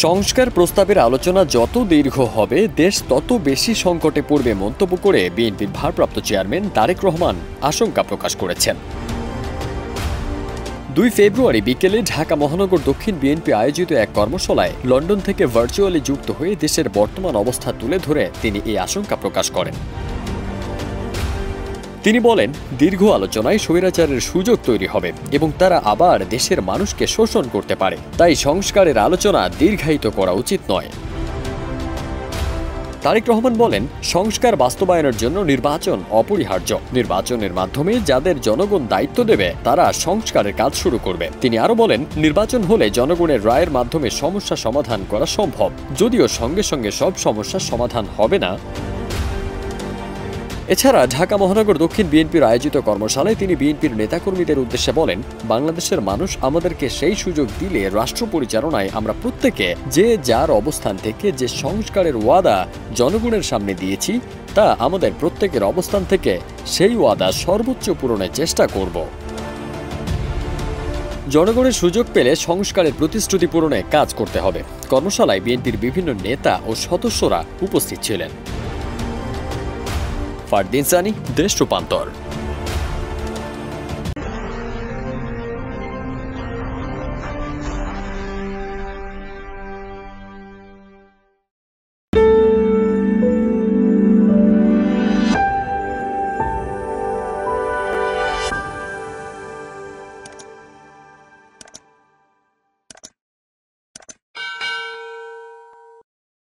সংস্কার প্রস্তাবের আলোচনা যত দীর্ঘ হবে দেশ তত বেশি সংকটে পড়বে মন্তব্য করে বিএনপির ভারপ্রাপ্ত চেয়ারম্যান তারেক রহমান আশঙ্কা প্রকাশ করেছেন। 2 ফেব্রুয়ারি বিকেলে ঢাকা মহানগর দক্ষিণ বিএনপি আয়োজিত এক কর্মশালায় লন্ডন থেকে ভার্চুয়ালি যুক্ত হয়ে দেশের বর্তমান অবস্থা তুলে ধরে তিনি এই আশঙ্কা প্রকাশ করেন। তিনি বলেন, দীর্ঘ আলোচনায় স্বৈরাচারের সুযোগ তৈরি হবে এবং তারা আবার দেশের মানুষকে শোষণ করতে পারে, তাই সংস্কারের আলোচনা দীর্ঘায়িত করা উচিত নয়। তারেক রহমান বলেন, সংস্কার বাস্তবায়নের জন্য নির্বাচন অপরিহার্য। নির্বাচনের মাধ্যমে যাদের জনগণ দায়িত্ব দেবে তারা সংস্কারের কাজ শুরু করবে। তিনি আরো বলেন, নির্বাচন হলে জনগণের রায়ের মাধ্যমে সমস্যা সমাধান করা সম্ভব, যদিও সঙ্গে সঙ্গে সব সমস্যার সমাধান হবে না। এছাড়া ঢাকা মহানগর দক্ষিণ বিএনপির আয়োজিত কর্মশালায় তিনি বিএনপির নেতাকর্মীদের উদ্দেশ্যে বলেন, বাংলাদেশের মানুষ আমাদেরকে সেই সুযোগ দিলে রাষ্ট্র পরিচালনায় আমরা প্রত্যেকে যে যার অবস্থান থেকে যে সংস্কারের ওয়াদা জনগণের সামনে দিয়েছি তা আমাদের প্রত্যেকের অবস্থান থেকে সেই ওয়াদা সর্বোচ্চ পূরণের চেষ্টা করব। জনগণের সুযোগ পেলে সংস্কারের প্রতিশ্রুতি পূরণে কাজ করতে হবে। কর্মশালায় বিএনপির বিভিন্ন নেতা ও সদস্যরা উপস্থিত ছিলেন। ফারদিন সানি, দেশ রূপান্তর।